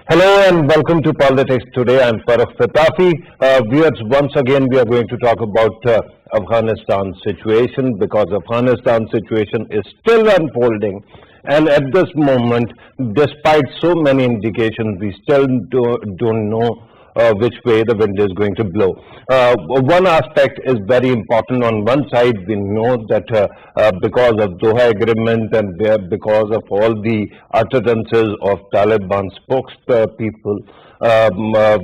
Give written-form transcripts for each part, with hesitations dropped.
Hello and welcome to Politics Today. I'm Farrukh Pitafi. Viewers, once again we are going to talk about Afghanistan situation because Afghanistan situation is still unfolding, and at this moment, despite so many indications, we still don't know which way the wind is going to blow. One aspect is very important. On one side, we know that because of Doha Agreement and because of all the utterances of Taliban spokespeople,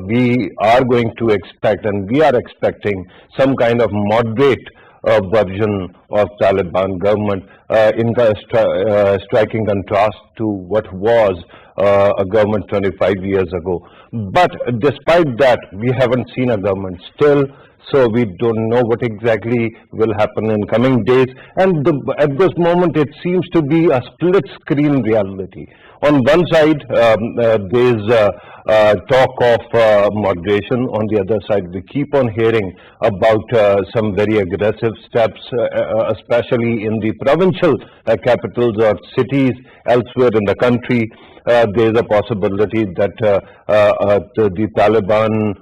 we are going to expect and we are expecting some kind of moderate version of Taliban government in striking contrast to what was a government 25 years ago. But despite that, we haven't seen a government still, so we don't know what exactly will happen in coming days. And at this moment, it seems to be a split screen reality. On one side, there's talk of moderation. On the other side, we keep on hearing about some very aggressive steps, especially in the provincial capitals or cities elsewhere in the country. There's a possibility that the Taliban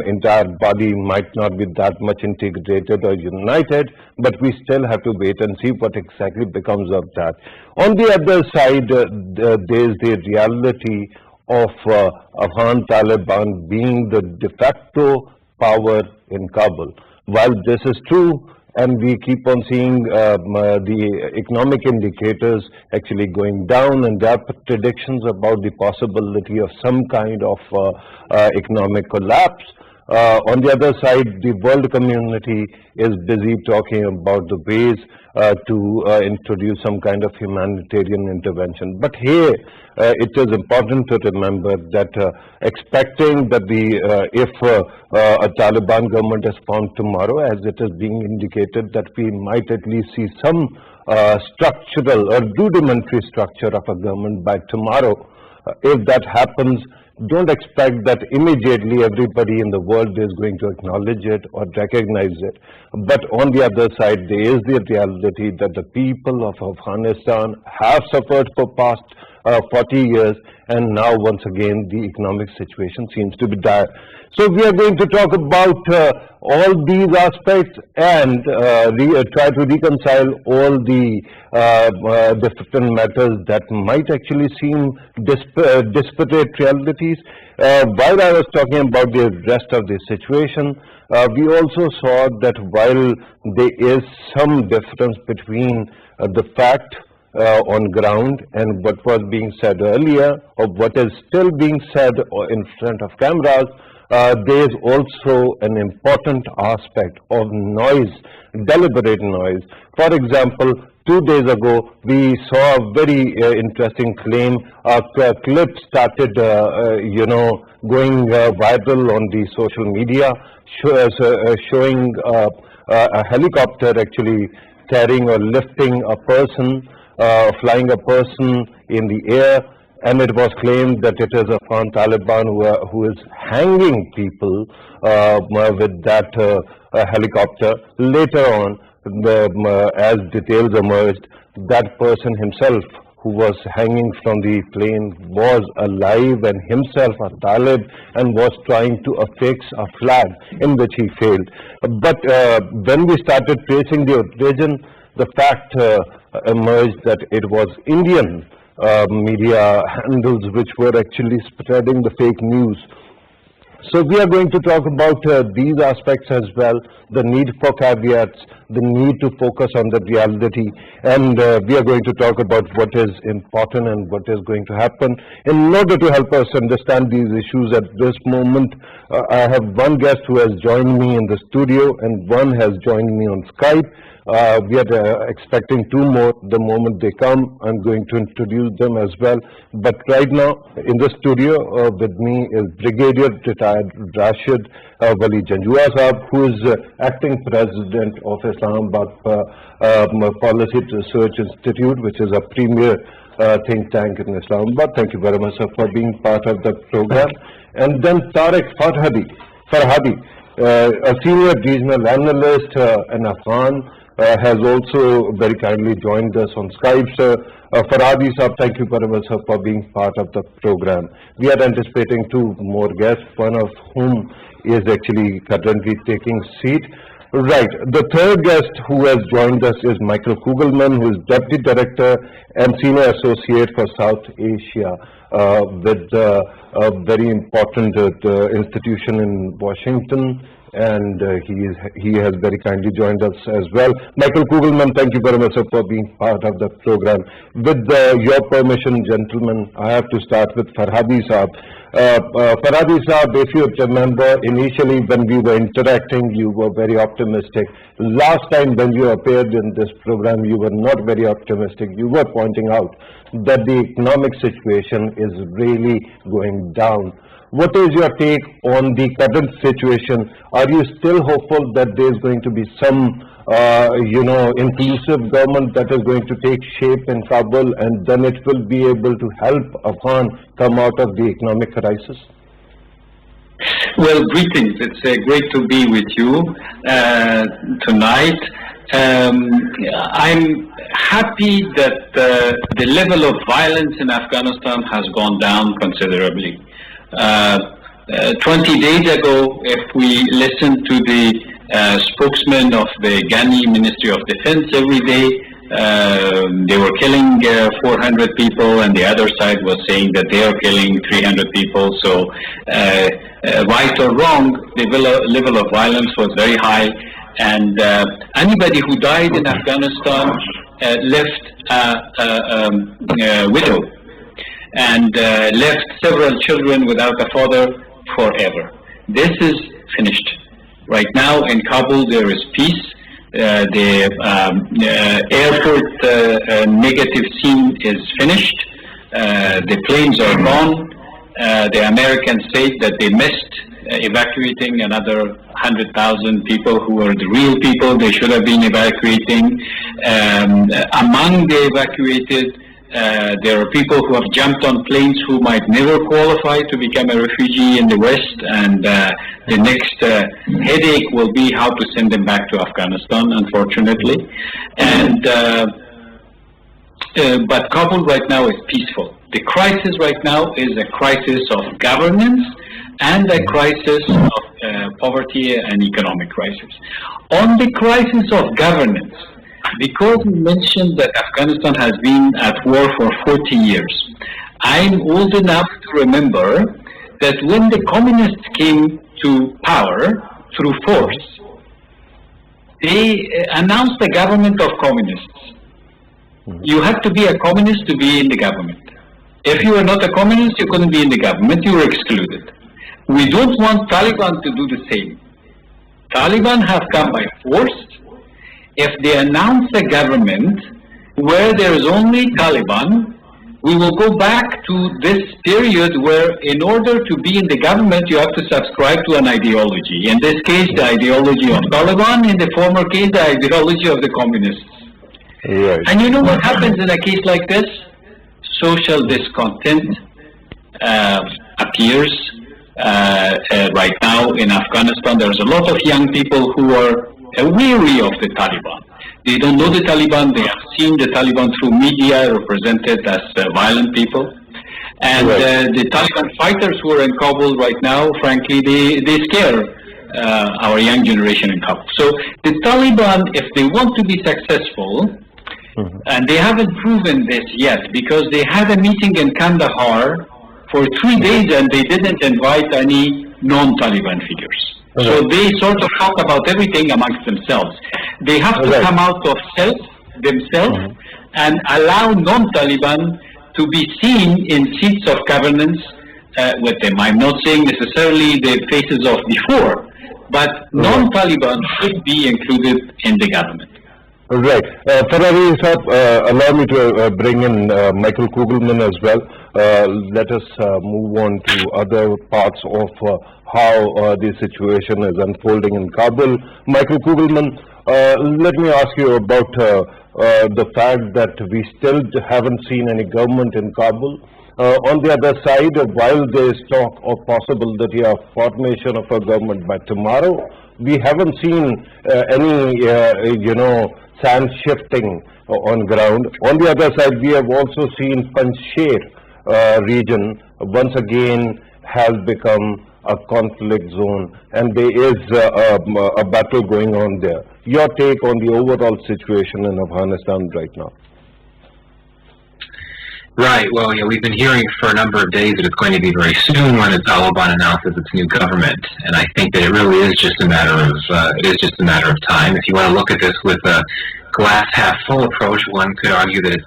entire body might not be that much integrated or united, but we still have to wait and see what exactly becomes of that. On the other side, there's the reality of Afghan Taliban being the de facto power in Kabul. While this is true, and we keep on seeing the economic indicators actually going down, and there are predictions about the possibility of some kind of economic collapse. On the other side, the world community is busy talking about the ways to introduce some kind of humanitarian intervention. But here, it is important to remember that expecting that if a Taliban government is formed tomorrow, as it is being indicated, that we might at least see some structural or rudimentary structure of a government by tomorrow. If that happens, don't expect that immediately everybody in the world is going to acknowledge it or recognize it. But on the other side, there is the reality that the people of Afghanistan have suffered for past 40 years, and now once again the economic situation seems to be dire. So we are going to talk about all these aspects and try to reconcile all the different matters that might actually seem disparate realities. While I was talking about the rest of the situation, we also saw that while there is some difference between the fact on ground and what was being said earlier, or what is still being said in front of cameras, there is also an important aspect of noise, deliberate noise. For example, 2 days ago, we saw a very interesting claim. A clip started, going viral on the social media, showing a helicopter actually carrying or lifting a person, flying a person in the air, and it was claimed that it is Afghan Taliban who is hanging people with that helicopter. Later on, as details emerged, that person himself who was hanging from the plane was alive and himself a Talib and was trying to affix a flag, in which he failed. But when we started tracing the origin, the fact emerged that it was Indian media handles which were actually spreading the fake news. So we are going to talk about these aspects as well, the need for caveats, the need to focus on the reality, and we are going to talk about what is important and what is going to happen. In order to help us understand these issues at this moment, I have one guest who has joined me in the studio and one has joined me on Skype. We are expecting two more. The moment they come, I'm going to introduce them as well. But right now, in the studio with me is Brigadier Retired Rashid Wali Janjua Sahab, who is acting president of Islamabad Policy Research Institute, which is a premier think tank in Islamabad. Thank you very much, sir, for being part of the program. And then Tariq Farhadi, a senior regional analyst, an Afghan, has also very kindly joined us on Skype. Sir, Farhadi Saab, thank you very much, sir, for being part of the program. We are anticipating two more guests, one of whom is actually currently taking seat. Right. The third guest who has joined us is Michael Kugelman, who is Deputy Director and Senior Associate for South Asia with a very important institution in Washington, and he has very kindly joined us as well. Michael Kugelman, thank you very much, sir, for being part of the program. With your permission, gentlemen, I have to start with Farhadi Saab. Farhadi Saab, if you remember, initially when we were interacting, you were very optimistic. Last time when you appeared in this program, you were not very optimistic. You were pointing out that the economic situation is really going down. What is your take on the current situation? Are you still hopeful that there is going to be some, inclusive government that is going to take shape in Kabul, and then it will be able to help Afghan come out of the economic crisis? Well, greetings. It's great to be with you tonight. I'm happy that the level of violence in Afghanistan has gone down considerably. 20 days ago, if we listened to the spokesman of the Ghani Ministry of Defense, every day they were killing 400 people, and the other side was saying that they are killing 300 people. So, right or wrong, the level of violence was very high, and anybody who died in Afghanistan left a widow, and left several children without a father forever. This is finished. Right now in Kabul there is peace. The airport negative scene is finished. The planes are gone. The Americans say that they missed evacuating another 100,000 people who were the real people they should have been evacuating. Among the evacuated, there are people who have jumped on planes who might never qualify to become a refugee in the West, and the next headache will be how to send them back to Afghanistan, unfortunately. And but Kabul right now is peaceful. The crisis right now is a crisis of governance and a crisis of poverty and economic crisis. On the crisis of governance, because you mentioned that Afghanistan has been at war for 40 years, I'm old enough to remember that when the communists came to power through force, they announced a government of communists. You had to be a communist to be in the government. If you were not a communist, you couldn't be in the government, you were excluded. We don't want Taliban to do the same. Taliban have come by force. If they announce a government where there is only Taliban, we will go back to this period where in order to be in the government, you have to subscribe to an ideology. In this case, the ideology of Taliban. In the former case, the ideology of the communists. Right. And you know what happens in a case like this? Social discontent appears. Right now in Afghanistan, there's a lot of young people who are weary of the Taliban. They don't know the Taliban. They have seen the Taliban through media represented as violent people. And the Taliban fighters who are in Kabul right now, frankly, they scare our young generation in Kabul. So the Taliban, if they want to be successful, and they haven't proven this yet, because they had a meeting in Kandahar for 3 days and they didn't invite any non-Taliban figures. So they sort of talk about everything amongst themselves. They have to come out of themselves and allow non-Taliban to be seen in seats of governance with them. I'm not saying necessarily the faces of before, but non-Taliban should be included in the government. Right. Farrukh sir, allow me to bring in Michael Kugelman as well. Let us move on to other parts of how the situation is unfolding in Kabul. Michael Kugelman, let me ask you about the fact that we still haven't seen any government in Kabul. On the other side, while there is talk of possibility of formation of a government by tomorrow, we haven't seen any, sand shifting on ground. On the other side, we have also seen Panjshir region once again has become a conflict zone, and there is a battle going on there. Your take on the overall situation in Afghanistan right now? Right. Well, we've been hearing for a number of days that it's going to be very soon when the Taliban announces its new government, and I think that it really is just a matter of time. If you want to look at this with a glass half full approach, one could argue that the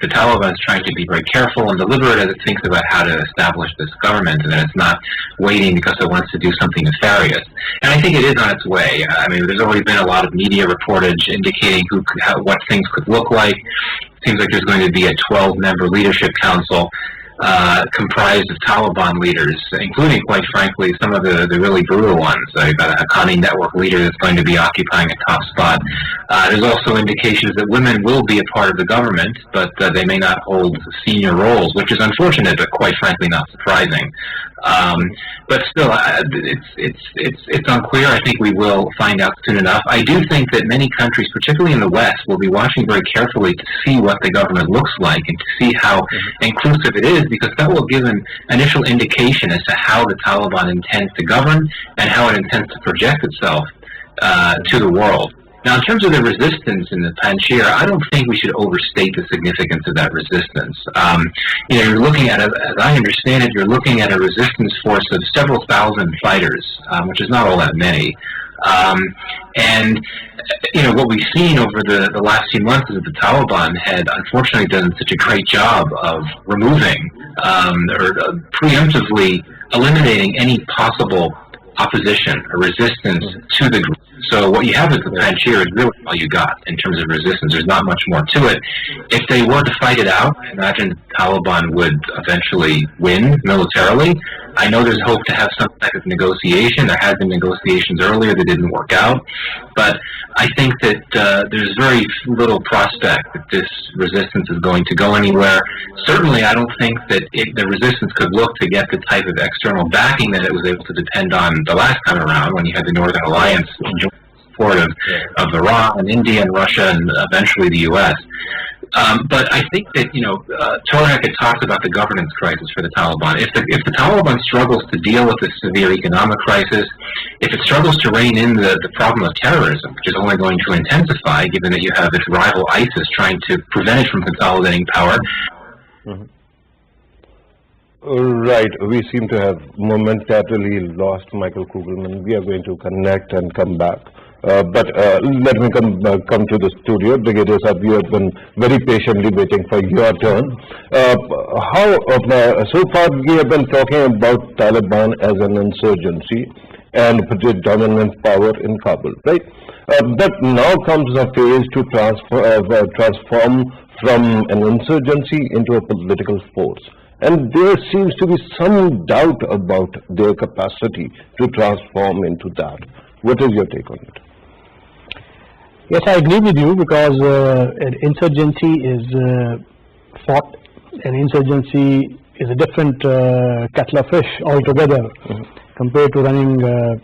Taliban is trying to be very careful and deliberate as it thinks about how to establish this government, and that it's not waiting because it wants to do something nefarious. And I think it is on its way. I mean, there's already been a lot of media reportage indicating what things could look like. It seems like there's going to be a 12-member leadership council comprised of Taliban leaders, including, quite frankly, some of the really brutal ones. You've got a Haqqani network leader that's going to be occupying a top spot. There's also indications that women will be a part of the government, but they may not hold senior roles, which is unfortunate, but quite frankly not surprising. But still, it's unclear. I think we will find out soon enough. I do think that many countries, particularly in the West, will be watching very carefully to see what the government looks like and to see how inclusive it is, because that will give an initial indication as to how the Taliban intends to govern and how it intends to project itself to the world. Now, in terms of the resistance in the Panjshir, I don't think we should overstate the significance of that resistance. You're looking at, as I understand it, you're looking at a resistance force of several thousand fighters, which is not all that many. What we've seen over the last few months is that the Taliban had unfortunately done such a great job of removing or preemptively eliminating any possible opposition or resistance to the group. So what you have is the Panjshir is really all you got in terms of resistance. There's not much more to it. If they were to fight it out, I imagine the Taliban would eventually win militarily. I know there's hope to have some type of negotiation. There had been negotiations earlier that didn't work out. But I think that there's very little prospect that this resistance is going to go anywhere. Certainly, I don't think that the resistance could look to get the type of external backing that it was able to depend on the last time around when you had the Northern Alliance enjoy support of Iran and India and Russia and eventually the U.S. But I think that, Farrukh had talked about the governance crisis for the Taliban. If the Taliban struggles to deal with this severe economic crisis, if it struggles to rein in the problem of terrorism, which is only going to intensify given that you have its rival ISIS trying to prevent it from consolidating power. Right. We seem to have momentarily lost Michael Kugelman. We are going to connect and come back. But let me come to the studio. Brigadier Saab, you have been very patiently waiting for your turn. So far we have been talking about Taliban as an insurgency and the dominant power in Kabul, right? But now comes a phase to transform from an insurgency into a political force. And there seems to be some doubt about their capacity to transform into that. What is your take on it? Yes, I agree with you, because an insurgency is fought. An insurgency is a different kettle of fish altogether compared to running a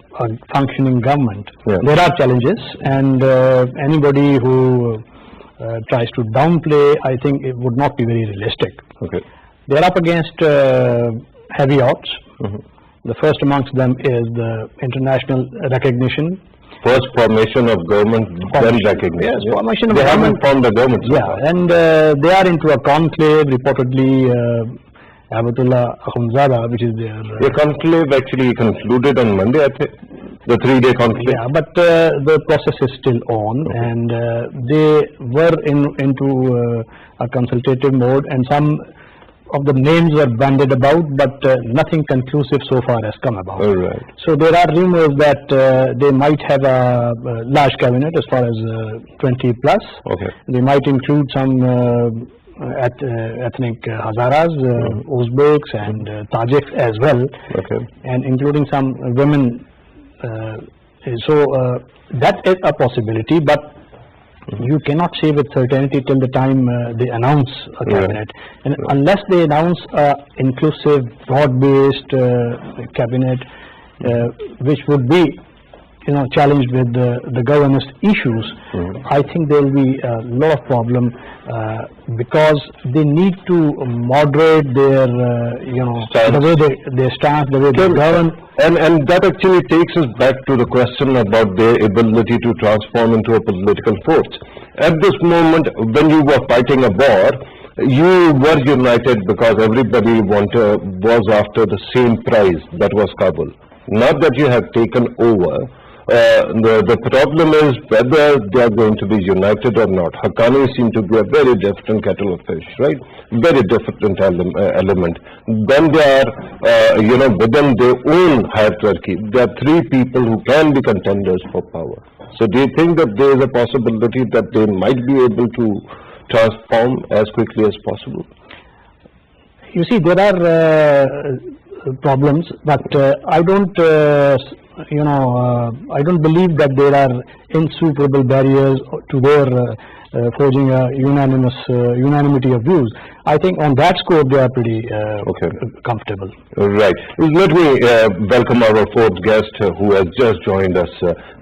functioning government. Yeah. There are challenges, and anybody who tries to downplay, I think it would not be very realistic. Okay. They're up against heavy odds. The first amongst them is the international recognition. First formation of government, then recognition. Yes, formation of they government. Haven't formed the government. So yeah, and they are into a conclave, reportedly, Abatullah Akhundzada, which is their... The conclave actually concluded on Monday, I think. The 3-day conclave. Yeah, but the process is still on, and they were into a consultative mode, and some of the names were bandied about, but nothing conclusive so far has come about. All right. So there are rumors that they might have a large cabinet, as far as 20 plus. Okay. They might include some ethnic Hazaras, Uzbeks and Tajiks as well, okay, and including some women. So that is a possibility, but you cannot say with certainty till the time they announce a cabinet. And unless they announce an inclusive, broad-based cabinet, which would be challenged with the governance issues, I think there will be a lot of problem because they need to moderate their, Stance. the way they stance, the way they govern. And that actually takes us back to the question about their ability to transform into a political force. At this moment, when you were fighting a war, you were united because everybody was after the same prize, that was Kabul. Not that you have taken over. The problem is whether they are going to be united or not. Haqqanis seem to be a very different kettle of fish, right? Very different element. Then they are, within their own hierarchy, there are three people who can be contenders for power. So do you think that there is a possibility that they might be able to transform as quickly as possible? You see, there are problems, but I don't, I don't believe that there are insuperable barriers to their forging a unanimity of views. I think on that score they are pretty comfortable. Right. Let me welcome our fourth guest who has just joined us,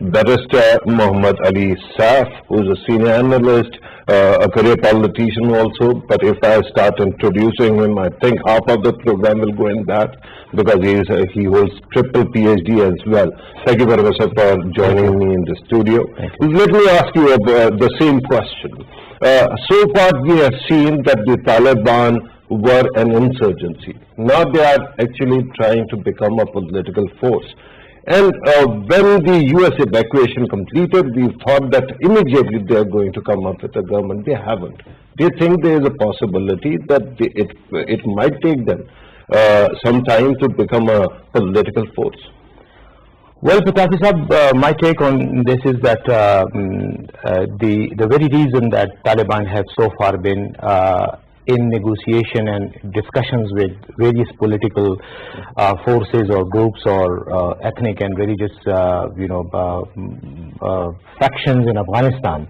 Barrister Muhammad Ali Saf, who is a senior analyst, a career politician also, but if I start introducing him, I think half of the program will go in that because he holds triple PhD as well. Thank you very much for joining me in the studio. Let me ask you the same question. So far we have seen that the Taliban were an insurgency. Now they are actually trying to become a political force. And when the US evacuation completed, we thought that immediately they are going to come up with a government. They haven't. Do you think there is a possibility that it might take them some time to become a political force? Well, Pitafi Sahab, my take on this is that the very reason that Taliban have so far been in negotiation and discussions with various political forces or groups or ethnic and religious factions in Afghanistan,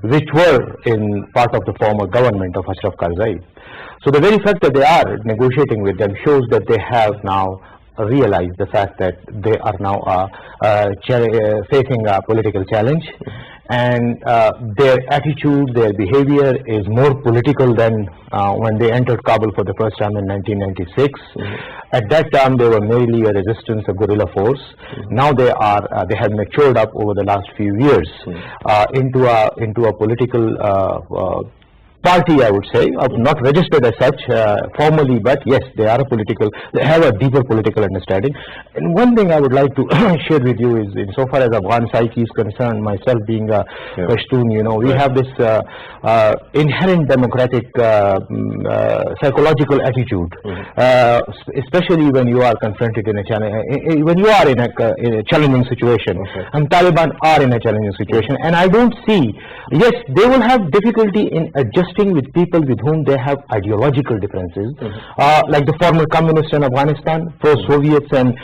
which were in part of the former government of Ashraf Karzai. So the very fact that they are negotiating with them shows that they have now realized the fact that they are now facing a political challenge, and their attitude, their behavior is more political than when they entered Kabul for the first time in 1996. At that time they were merely a resistance, a guerrilla force. Now they have matured up over the last few years into a political party, I would say, not registered as such formally, but yes, they are they have a deeper political understanding. And one thing I would like to share with you is, insofar as Afghan psyche is concerned, myself being a Pashtun, we have this inherent democratic psychological attitude, especially when you are confronted in a challenging situation. And Taliban are in a challenging situation, and I don't see, yes, they will have difficulty in adjusting with people with whom they have ideological differences, like the former communists in Afghanistan, pro-Soviets, and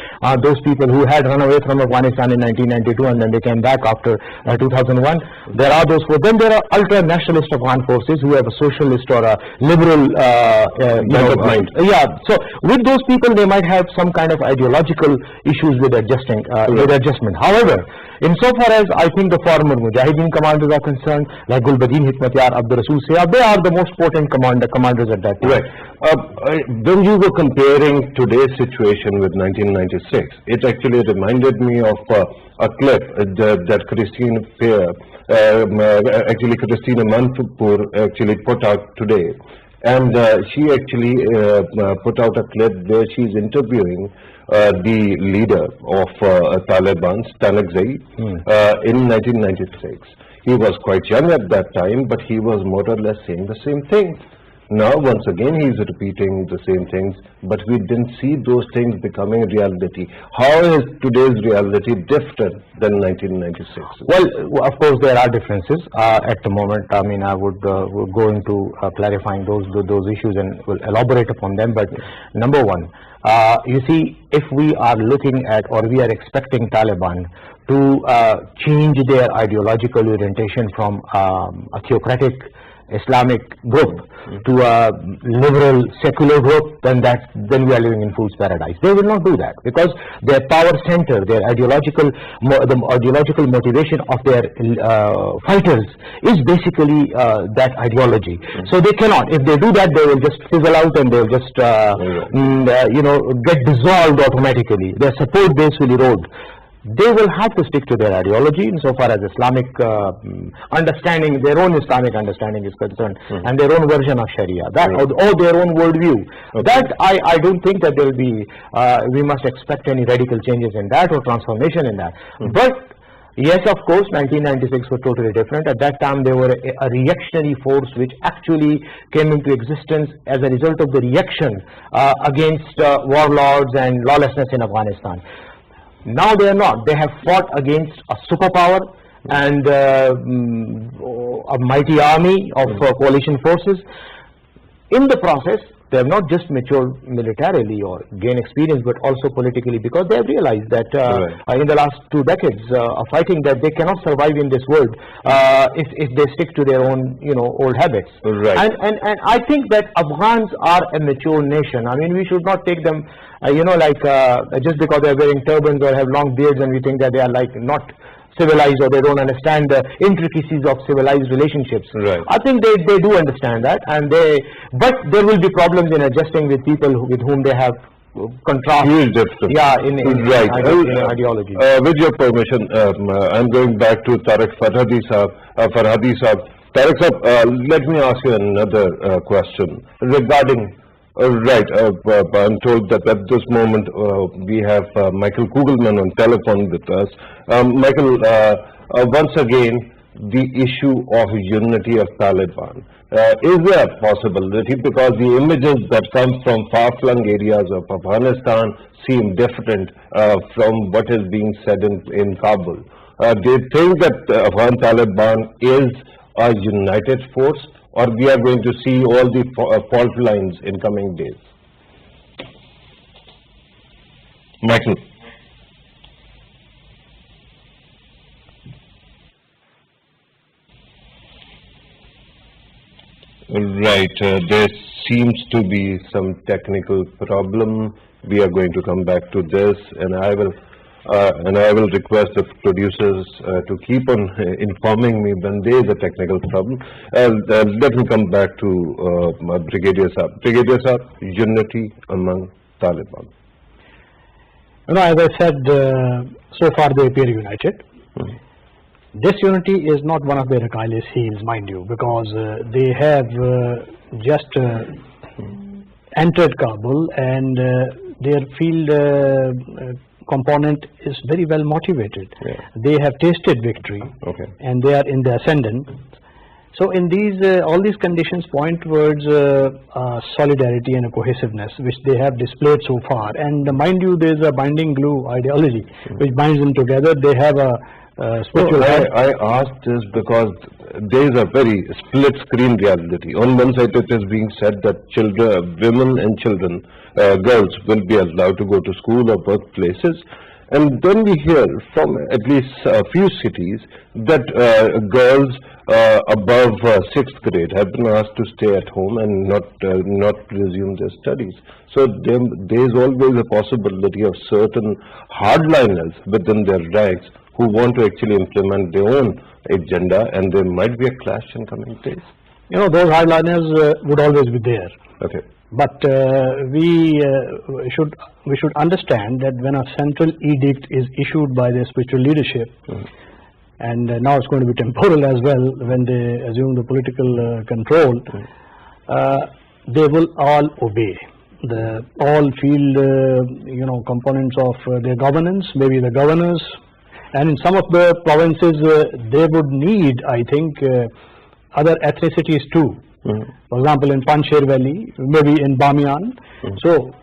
those people who had run away from Afghanistan in 1992 and then they came back after 2001. There are those who, then there are ultra-nationalist Afghan forces who have a socialist or a liberal mind. So with those people they might have some kind of ideological issues with adjustment. However, insofar as I think the former Mujahideen commanders are concerned, like Gulbuddin Hikmatyar, Abdur Rasul Sayab, they are the most potent commanders at that time. Right. When you were comparing today's situation with 1996, it actually reminded me of a clip that Christine Manpur actually put out today. And she actually put out a clip where she's interviewing the leader of Taliban, Stanakzai, in 1996. He was quite young at that time, but he was more or less saying the same thing. Now, once again, he's repeating the same things, but we didn't see those things becoming reality. How is today's reality different than 1996? Well, of course, there are differences at the moment. I mean, I would go into clarifying those issues and will elaborate upon them. But number one, you see, if we are looking at, or we are expecting Taliban to change their ideological orientation from a theocratic Islamic group to a liberal secular group, then we are living in fool's paradise. They will not do that, because their power center, their ideological motivation of their fighters is basically that ideology. So they cannot. If they do that, they will just fizzle out and they will just get dissolved automatically. Their support base will erode. They will have to stick to their ideology insofar as Islamic understanding, their own Islamic understanding is concerned, and their own version of Sharia, or their own worldview. That I don't think that there will be, we must expect any radical changes in that or transformation in that. But yes, of course, 1996 was totally different. At that time, they were a reactionary force which actually came into existence as a result of the reaction against warlords and lawlessness in Afghanistan. Now they are not. They have fought against a superpower and a mighty army of coalition forces. In the process, they have not just matured militarily or gained experience, but also politically, because they have realized that in the last 2 decades of fighting, that they cannot survive in this world if they stick to their own old habits. Right. And I think that Afghans are a mature nation. I mean, we should not take them just because they are wearing turbans or have long beards, and we think that they are like not civilized or they don't understand the intricacies of civilized relationships. Right. I think they do understand that, but there will be problems in adjusting with people with whom they have contrast. Huge difference. Yeah, in ideology. With your permission, I'm going back to Tariq Farhadi Saab. Tariq Saab, let me ask you another question regarding. I'm told that at this moment we have Michael Kugelman on telephone with us. Michael, once again, the issue of unity of Taliban. Is there a possibility, because the images that come from far-flung areas of Afghanistan seem different from what is being said in Kabul? Do you think that Afghan Taliban is a united force, or we are going to see all the fault lines in coming days? Michael. Right, there seems to be some technical problem. We are going to come back to this, and I will request the producers to keep on informing me when there is a technical problem. Let me come back to Brigadier Saab. Brigadier Saab, unity among Taliban. As I said, so far they appear united. This unity is not one of their Achilles' heels, mind you, because they have just entered Kabul, and their field component is very well motivated. They have tasted victory, and they are in the ascendant. So in all these conditions point towards solidarity and a cohesiveness, which they have displayed so far. And mind you, there is a binding glue ideology which binds them together. They have a spiritual. I asked this because there is a very split screen reality. On one side, it is being said that children, women and children, girls will be allowed to go to school or workplaces. And then we hear from at least a few cities that girls above 6th grade have been asked to stay at home and not resume their studies. So there is always a possibility of certain hardliners within their ranks who want to actually implement their own agenda, and there might be a clash in coming days. Those hardliners would always be there. Okay. But we should understand that when a central edict is issued by the spiritual leadership, and now it's going to be temporal as well when they assume the political control, they will all obey. All field components of their governance, maybe the governors, and in some of the provinces they would need, I think, other ethnicities too. For example, in Panjshir Valley, maybe in Bamiyan. So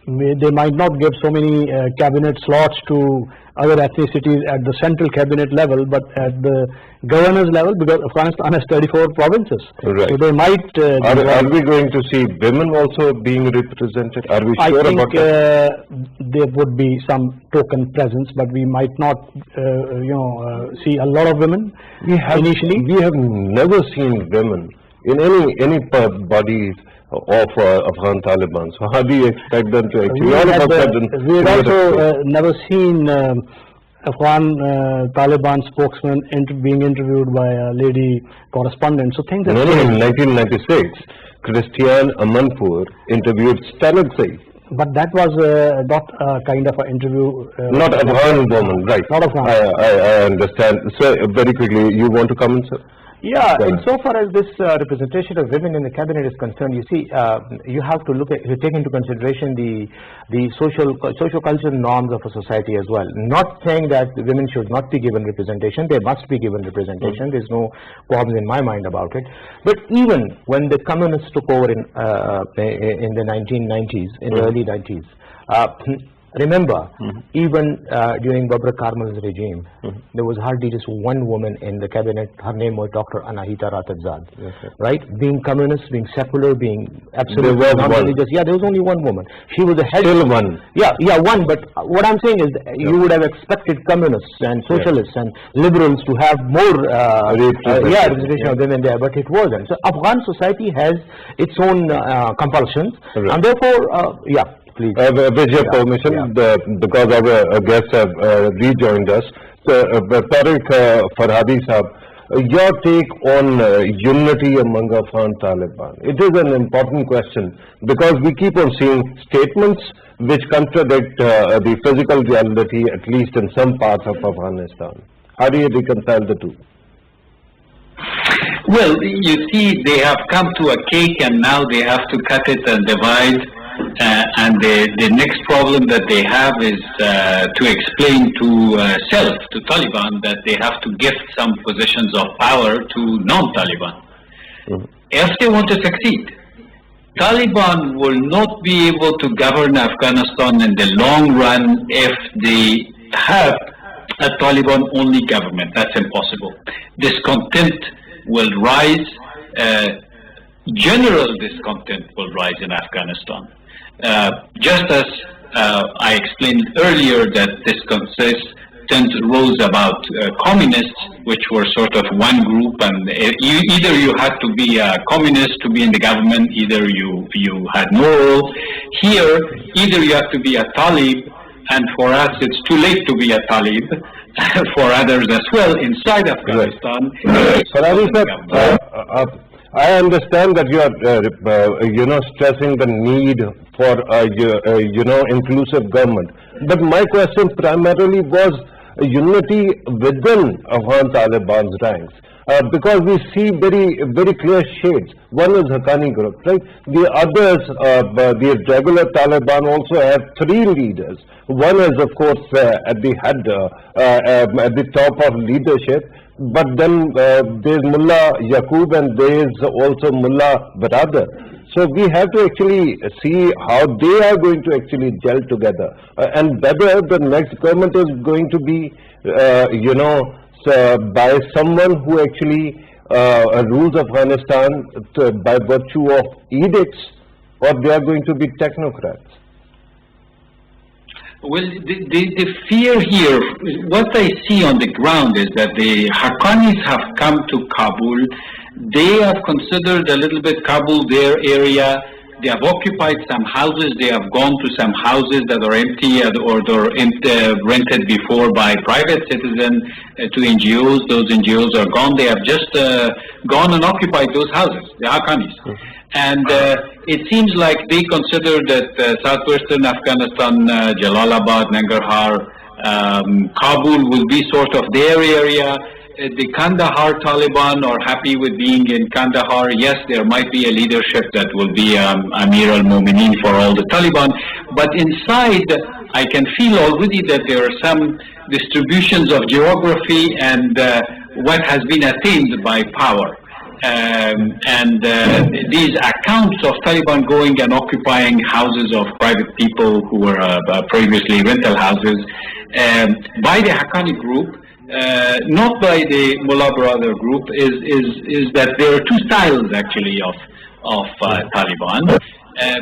they might not give so many cabinet slots to other ethnicities at the central cabinet level, but at the governors level, because Afghanistan has 34 provinces. Right. So they might... Are we going to see women also being represented? Are we sure about that? I think there would be some token presence, but we might not, see a lot of women initially. We have never seen women in any bodies of Afghan Taliban. So how do you expect them to actually? We had also never seen Afghan Taliban spokesman being interviewed by a lady correspondent. So things have changed. In 1996, Christiane Amanpour interviewed Stanislav. But that was not a kind of an interview. Not Afghan woman, right? Not Afghan. I understand. So very quickly, you want to comment, sir? Yeah, insofar as this representation of women in the cabinet is concerned, you see, you have to you take into consideration the social cultural norms of a society as well. Not saying that women should not be given representation; they must be given representation. There's no qualms in my mind about it. But even when the communists took over in the 1990s, in the early 90s. Remember, even during Babur Karmal's regime, there was hardly just one woman in the cabinet. Her name was Dr. Anahita Ratazad, right? Being communist, being secular, being absolutely non-religious. Yeah, there was only one woman. She was the head. Still one. Yeah, one. But what I'm saying is, you would have expected communists and socialists and liberals to have more representation of women there, but it wasn't. So Afghan society has its own compulsions, and therefore, please. With your permission, because our guests have rejoined us. So, Farrukh Farhadi Sahab, your take on unity among Afghan Taliban. It is an important question because we keep on seeing statements which contradict the physical reality, at least in some parts of Afghanistan. How do you reconcile the two? Well, you see, they have come to a cake and now they have to cut it and divide. And the next problem that they have is to explain to to Taliban, that they have to gift some positions of power to non-Taliban. If they want to succeed, Taliban will not be able to govern Afghanistan in the long run if they have a Taliban-only government. That's impossible. Discontent will rise. General discontent will rise in Afghanistan. Just as I explained earlier that discontent rose about communists, which were sort of one group, and either you had to be a communist to be in the government, either you had no role. Here, either you have to be a Talib, and for us it's too late to be a Talib, for others as well inside Afghanistan. I understand that you are, stressing the need for inclusive government. But my question primarily was unity within Afghan Taliban's ranks. Because we see very, very clear shades. One is Haqqani group, right? The others, the regular Taliban also have three leaders. One is, of course, at the head, at the top of leadership. But then there's Mullah Yaqub and there's also Mullah Baradar. So we have to actually see how they are going to actually gel together. And whether the next government is going to be, by someone who actually rules Afghanistan by virtue of edicts, or they are going to be technocrats. Well, the fear here, what I see on the ground is that the Haqqanis have come to Kabul. They have considered a little bit Kabul their area. They have occupied some houses. They have gone to some houses that are empty or they're rented before by private citizens to NGOs. Those NGOs are gone. They have just gone and occupied those houses, the Haqqanis. And it seems like they consider that southwestern Afghanistan, Jalalabad, Nangarhar, Kabul will be sort of their area. The Kandahar Taliban are happy with being in Kandahar. Yes, there might be a leadership that will be Amir al-Mu'mineen for all the Taliban. But inside, I can feel already that there are some distributions of geography and what has been attained by power. These accounts of Taliban going and occupying houses of private people who were previously rental houses by the Haqqani group, not by the Mullah Brother group, is that there are two styles actually of Taliban.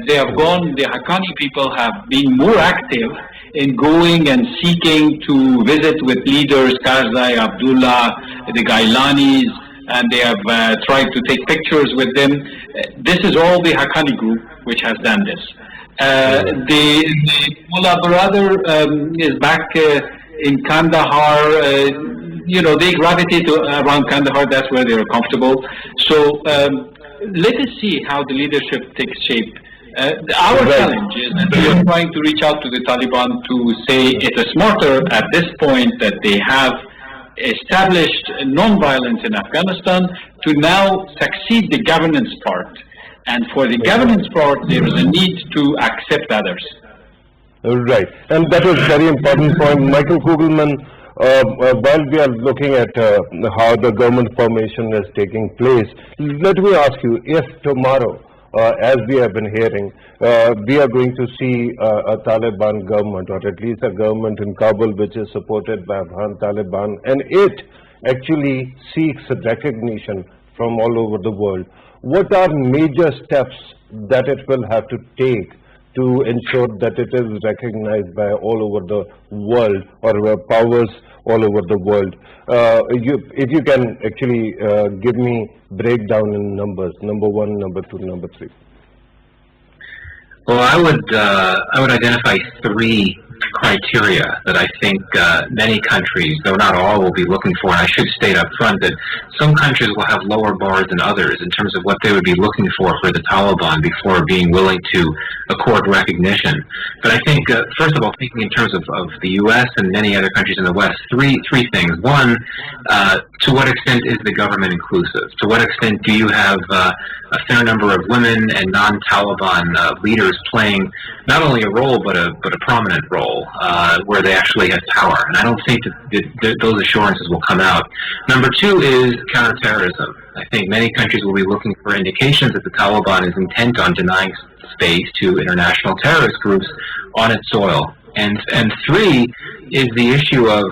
They have gone, the Haqqani people have been more active in going and seeking to visit with leaders, Karzai, Abdullah, the Gailanis, and they have tried to take pictures with them. This is all the Haqqani group which has done this. The Mullah Brother is back in Kandahar. They gravitate around Kandahar. That's where they are comfortable. So let us see how the leadership takes shape. Our challenge is that we are trying to reach out to the Taliban to say it is smarter at this point that they have established non-violence in Afghanistan to now succeed the governance part. And for the governance part, there is a need to accept others. Right. And that was a very important point. Michael Kugelman, while we are looking at how the government formation is taking place, let me ask you, if tomorrow, as we have been hearing, we are going to see a Taliban government, or at least a government in Kabul which is supported by Afghan Taliban, and it actually seeks recognition from all over the world. What are major steps that it will have to take to ensure that it is recognized by all over the world, or powers all over the world? If you can actually give me breakdown in numbers, number one, number two, number three. Well, I would identify three criteria that I think many countries, though not all, will be looking for. And I should state up front that some countries will have lower bars than others in terms of what they would be looking for the Taliban before being willing to accord recognition. But I think, first of all, thinking in terms of the U.S. and many other countries in the West, three things. One, to what extent is the government inclusive? To what extent do you have a fair number of women and non-Taliban leaders playing not only a role but a prominent role where they actually have power? And I don't think that those assurances will come out. Number two is counterterrorism. I think many countries will be looking for indications that the Taliban is intent on denying space to international terrorist groups on its soil. And three is the issue of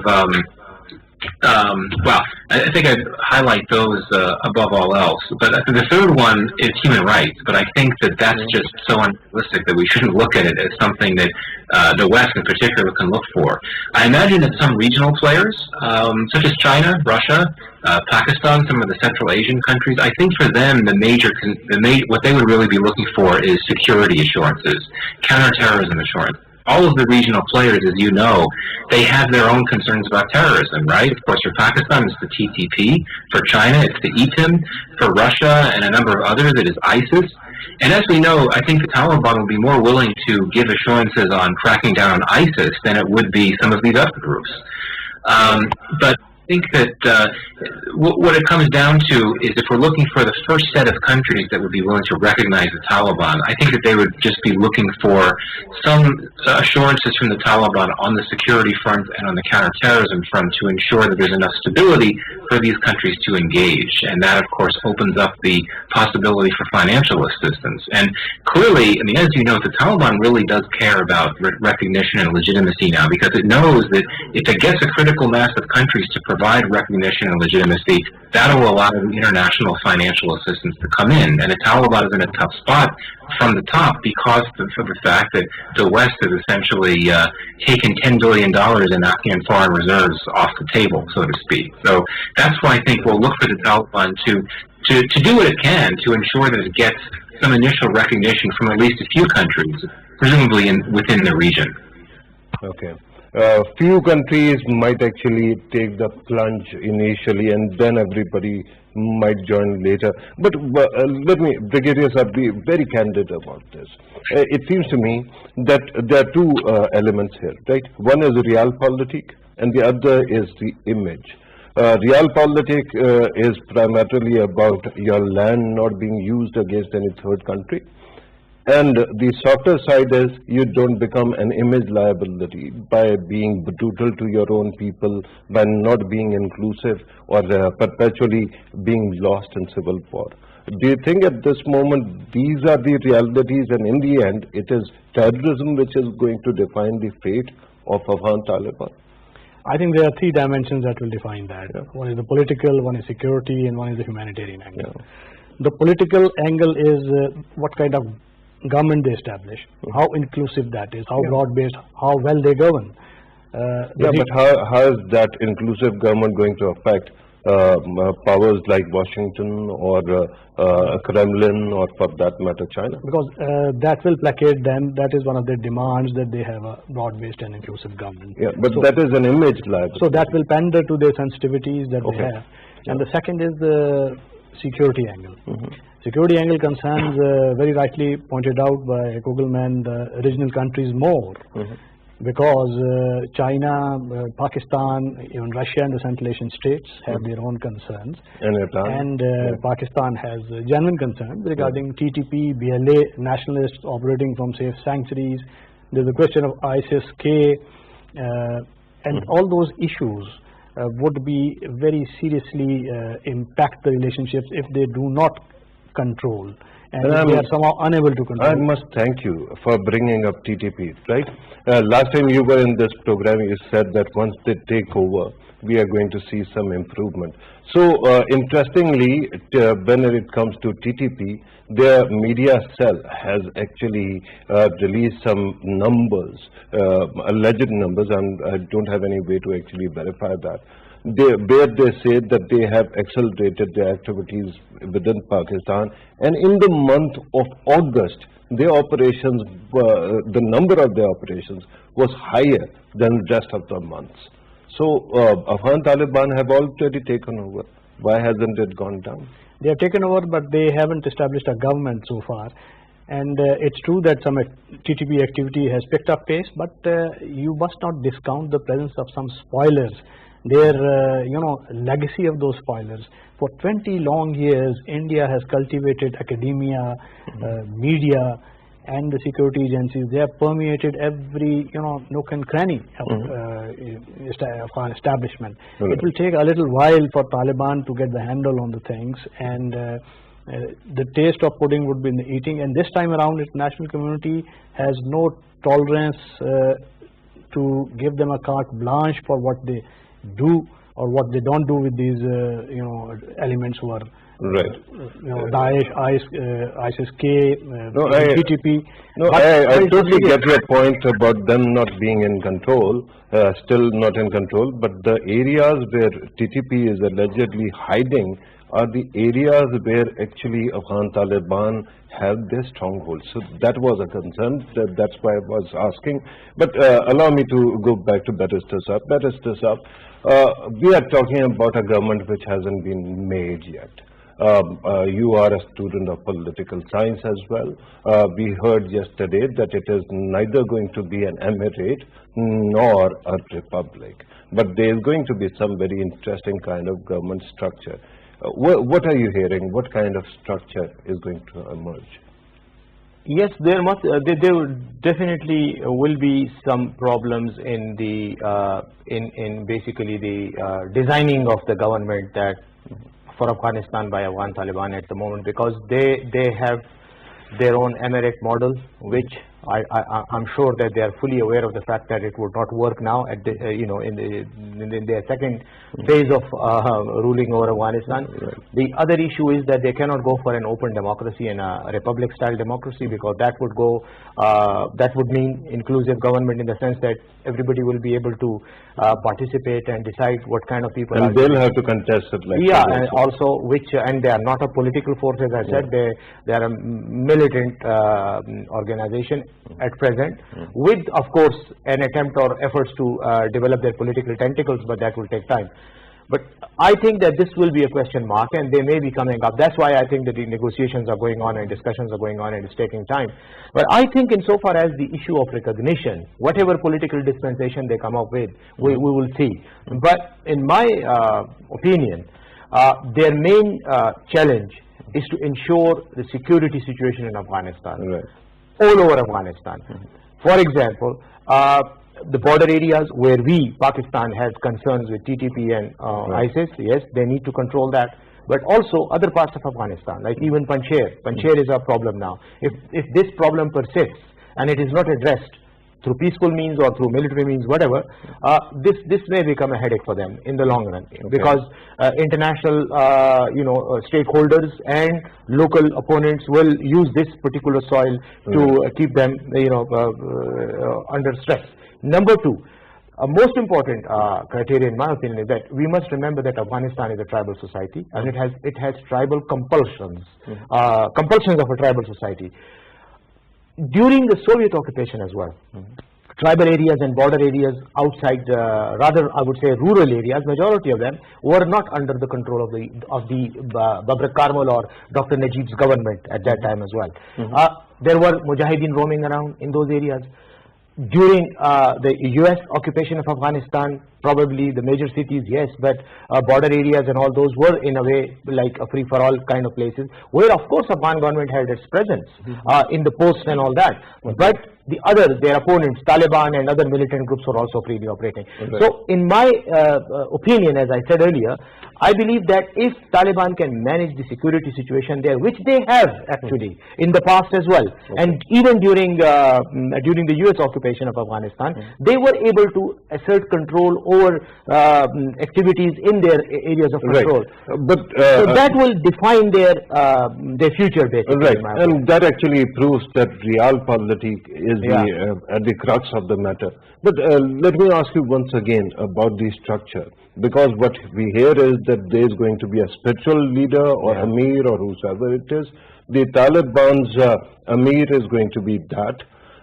well, I think I'd highlight those above all else. But the third one is human rights. But I think that that's just so unrealistic that we shouldn't look at it as something that the West in particular can look for. I imagine that some regional players, such as China, Russia, Pakistan, some of the Central Asian countries, I think for them what they would really be looking for is security assurances, counterterrorism assurance. All of the regional players, as you know, they have their own concerns about terrorism, right? Of course, for Pakistan, it's the TTP. For China, it's the ETIM. For Russia and a number of others, it is ISIS. And as we know, I think the Taliban will be more willing to give assurances on cracking down on ISIS than it would be some of these other groups. But I think that what it comes down to is if we're looking for the first set of countries that would be willing to recognize the Taliban, I think that they would just be looking for some assurances from the Taliban on the security front and on the counterterrorism front to ensure that there's enough stability for these countries to engage. And that, of course, opens up the possibility for financial assistance. And clearly, I mean, as you know, the Taliban really does care about recognition and legitimacy now, because it knows that if it gets a critical mass of countries to provide recognition and legitimacy, that will allow the international financial assistance to come in. And the Taliban is in a tough spot from the top because of the fact that the West has essentially taken $10 billion in Afghan foreign reserves off the table, so to speak. So that's why I think we'll look for the Taliban to do what it can to ensure that it gets some initial recognition from at least a few countries, presumably within the region. Okay. Few countries might actually take the plunge initially, and then everybody might join later. But let me, Brigadier sir, be very candid about this. It seems to me that there are two elements here, right? One is realpolitik, and the other is the image. Realpolitik is primarily about your land not being used against any third country. And the softer side is you don't become an image liability by being brutal to your own people, by not being inclusive, or perpetually being lost in civil war. Do you think at this moment these are the realities, and in the end it is terrorism which is going to define the fate of Afghan Taliban? I think there are three dimensions that will define that. One is the political, one is security, and one is the humanitarian angle. The political angle is what kind of government they establish, how inclusive that is, how broad-based, how well they govern. But how is that inclusive government going to affect powers like Washington or Kremlin, or for that matter China? Because that will placate them. That is one of their demands, that they have a broad-based and inclusive government. Yeah, but so, that is an image liability. So that will pander to their sensitivities that they have. And the second is the security angle. Security angle concerns, very rightly pointed out by Kugelman, the regional countries more. Because China, Pakistan, even Russia and the Central Asian states have their own concerns. And Pakistan has genuine concerns regarding TTP, BLA, nationalists operating from safe sanctuaries. There's a question of ISIS-K, and all those issues would be very seriously impact the relationships if they do not control. And they are somehow unable to control. I must thank you for bringing up TTP, right? Last time you were in this program, you said that once they take over, we are going to see some improvement. So, interestingly, when it comes to TTP, their media cell has actually released some numbers, alleged numbers, and I don't have any way to actually verify that. Where they say that they have accelerated their activities within Pakistan, and in the month of August, their operations, the number of their operations was higher than the rest of the months. So, Afghan Taliban have already taken over. Why hasn't it gone down? They have taken over, but they haven't established a government so far. And it's true that some TTP activity has picked up pace, but you must not discount the presence of some spoilers. Their legacy of those spoilers. For 20 long years, India has cultivated academia, media, and the security agencies. They have permeated every nook and cranny of Afghan establishment. It will take a little while for Taliban to get the handle on the things, and the taste of pudding would be in the eating. And this time around, the international community has no tolerance to give them a carte blanche for what they do or what they don't do with these elements who are Daesh, ISIS-K, PTP. I totally get your point about them not being in control, still not in control, but the areas where TTP is allegedly hiding are the areas where actually Afghan Taliban have their strongholds. So that was a concern. That's why I was asking. But allow me to go back to Barrister Saab. Barrister Saab, we are talking about a government which hasn't been made yet. You are a student of political science as well. We heard yesterday that it is neither going to be an emirate nor a republic, but there is going to be some very interesting kind of government structure. What are you hearing? What kind of structure is going to emerge? Yes, there definitely will be some problems in the in basically the designing of the government that for Afghanistan by Afghan Taliban at the moment, because they have their own emirate model, which I'm sure that they are fully aware of the fact that it would not work now at the, in their second phase of ruling over Afghanistan. The other issue is that they cannot go for an open democracy and a republic style democracy, because that would mean inclusive government in the sense that everybody will be able to participate and decide what kind of people. And they'll have to contest it. Like and also and they are not a political force, as I said. They are a militant organization at present, with of course an attempt or efforts to develop their political tentacles, but that will take time. But I think that this will be a question mark, and they may be coming up. That's why I think that the negotiations are going on and discussions are going on, and it's taking time. But I think insofar as the issue of recognition, whatever political dispensation they come up with, we will see. But in my opinion, their main challenge is to ensure the security situation in Afghanistan. all over Afghanistan. For example, the border areas where we, Pakistan, has concerns with TTP and ISIS, yes, they need to control that. But also other parts of Afghanistan, like even Panjshir. Panjshir is a problem now. If this problem persists and it is not addressed through peaceful means or through military means, whatever, this may become a headache for them in the long run, because international stakeholders and local opponents will use this particular soil to keep them under stress. Number two, a most important criteria in my opinion is that we must remember that Afghanistan is a tribal society, and it has tribal compulsions, compulsions of a tribal society. During the Soviet occupation as well, tribal areas and border areas outside, rather I would say rural areas, majority of them were not under the control of the Babrak Karmal or Dr. Najib's government at that time as well. There were mujahideen roaming around in those areas. During the US occupation of Afghanistan, probably the major cities, yes, but border areas and all those were in a way like a free-for-all kind of places, where of course Afghan government had its presence in the posts and all that. But the others, their opponents, Taliban and other militant groups were also freely operating. So in my opinion, as I said earlier, I believe that if Taliban can manage the security situation there, which they have actually in the past as well, and even during the US occupation of Afghanistan, they were able to assert control over activities in their areas of control. But so that will define their future, basically. Right, and that actually proves that realpolitik is at the crux of the matter. But let me ask you once again about the structure, because what we hear is that there is going to be a spiritual leader or Amir or whosoever it is. The Taliban's Amir is going to be that,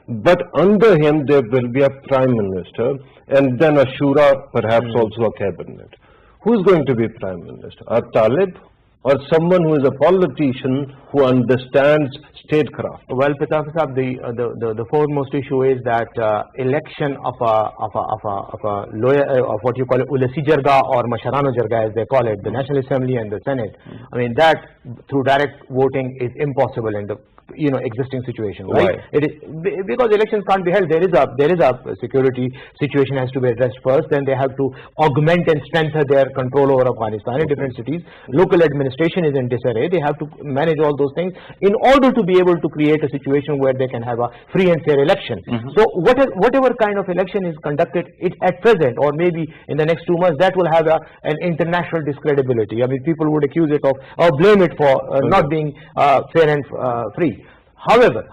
but under him there will be a prime minister and then a shura, perhaps also a cabinet. Who is going to be prime minister? A Talib or someone who is a politician who understands statecraft? Well, Pitafi Sahab, the foremost issue is that election of what you call Ulasi Jarga or Masharano Jarga, as they call it, the National Assembly and the Senate. I mean, that through direct voting is impossible in the existing situation, right? It is because elections can't be held. There is a security situation has to be addressed first. Then they have to augment and strengthen their control over Afghanistan in different cities. Local administration is in disarray. They have to manage all those things in order to be able to create a situation where they can have a free and fair election. So whatever kind of election is conducted at present, or maybe in the next 2 months, that will have an international discredibility. I mean, people would accuse it of or blame it for not being fair and free. However,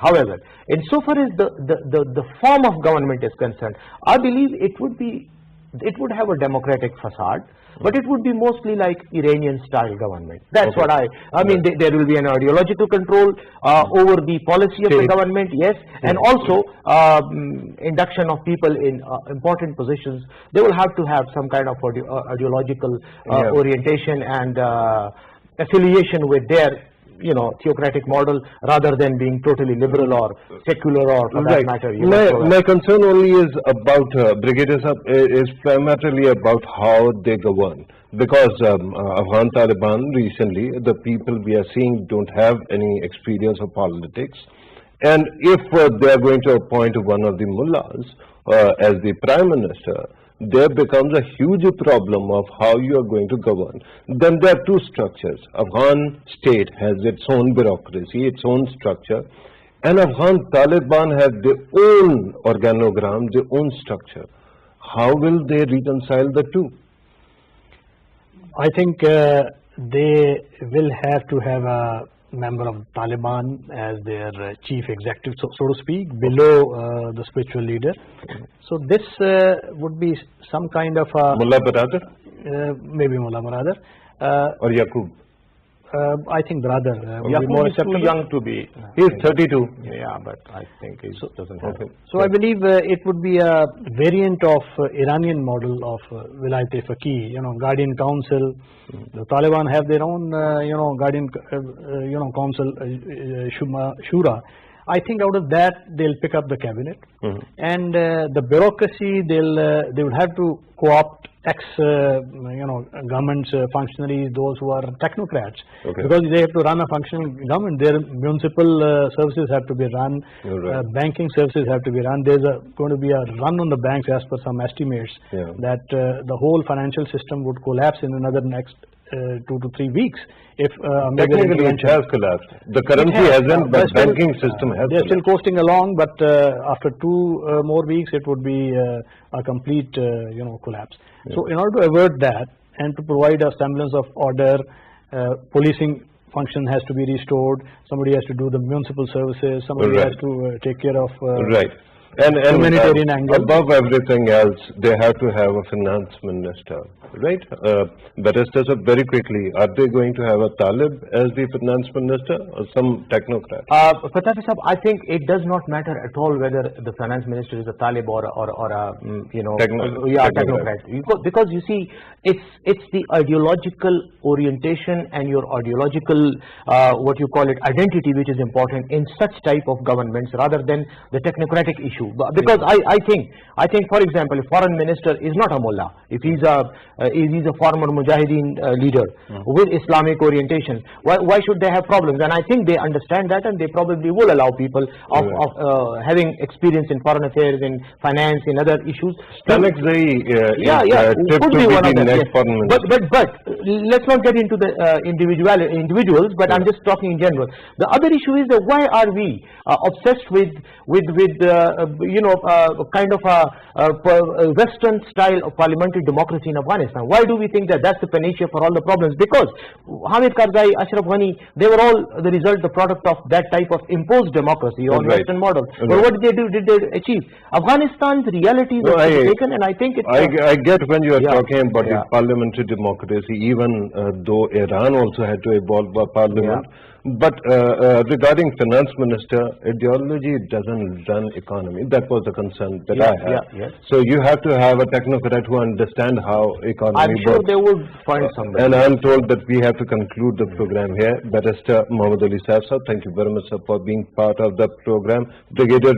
insofar as the form of government is concerned, I believe it would have a democratic facade, but it would be mostly like Iranian style government. That's what I mean. There will be an ideological control over the policy of the government, yes, and also induction of people in important positions. They will have to have some kind of ideological orientation and affiliation with their theocratic model, rather than being totally liberal or secular, or for that matter. My concern only is about Brigadier Sahab, is primarily about how they govern, because Afghan Taliban recently, the people we are seeing don't have any experience of politics, and if they are going to appoint one of the mullahs as the prime minister, there becomes a huge problem of how you are going to govern. Then there are two structures. Afghan state has its own bureaucracy, its own structure, and Afghan Taliban have their own organogram, their own structure. How will they reconcile the two? I think they will have to have a member of Taliban as their chief executive, so to speak, below the spiritual leader. So this would be some kind of a Mullah Baradar? Maybe Mullah Baradar. Or Yaqub? I think Baradar. Yaqub is too young to be. He is 32. Yeah, but I think he doesn't have it. So I believe it would be a variant of Iranian model of Vilayat-e-Faqih, Guardian Council. The Taliban have their own, Guardian, Council, Shura. I think out of that they'll pick up the cabinet, and the bureaucracy they will have to co-opt government functionaries, those who are technocrats, because they have to run a functional government. Their municipal services have to be run, banking services have to be run. There's going to be a run on the banks as per some estimates that the whole financial system would collapse in another next 2 to 3 weeks if technically it has collapsed. The currency hasn't, but banking system has. They're still coasting along, but after 2 more weeks, it would be a complete collapse. So, in order to avert that and to provide a semblance of order, policing function has to be restored. Somebody has to do the municipal services. Somebody has to take care of and humanitarian angle. Above everything else, they have to have a finance minister, right? Barrister, so very quickly, are they going to have a Talib as the finance minister or some technocrat? Pitafi Sahab, I think it does not matter at all whether the finance minister is a Talib or a technocrat. Because you see, it's the ideological orientation and your ideological what you call it identity which is important in such type of governments rather than the technocratic issue. Because I think for example, if foreign minister is not a mullah, if he's a former mujahideen leader with Islamic orientation, why should they have problems? And I think they understand that, and they probably will allow people of having experience in foreign affairs, in finance, in other issues. Could be one of them. But let's not get into the individuals. But I'm just talking in general. The other issue is that why are we obsessed with kind of a Western style of parliamentary democracy in Afghanistan? Why do we think that that's the panacea for all the problems? Because Hamid Karzai, Ashraf Ghani, they were all the product of that type of imposed democracy or Western model. But what did they do? Did they achieve? Afghanistan's realities were taken, and I think it's... I get when you are talking about the parliamentary democracy, even though Iran also had to evolve a parliament. But regarding finance minister, ideology doesn't run economy. That was the concern that I had. So you have to have a technocrat who understand how economy I'm sure works. they would find somebody. And I'm told that we have to conclude the program here. Barrister Mohammad Ali Saif sir, thank you very much sir, for being part of the program. Brigadier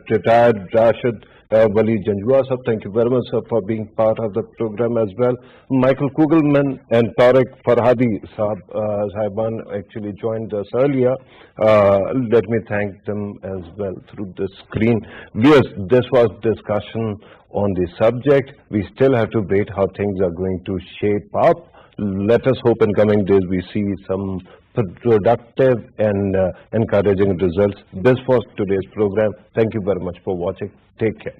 retired Rashid Wali Janjua sir, thank you very much sir, for being part of the program as well. Michael Kugelman and Tariq Farhadi Sahiban actually joined us earlier. Let me thank them as well through the screen. Viewers, this was discussion on the subject. We still have to wait how things are going to shape up. Let us hope in coming days we see some productive and encouraging results. This was today's program. Thank you very much for watching. Take care.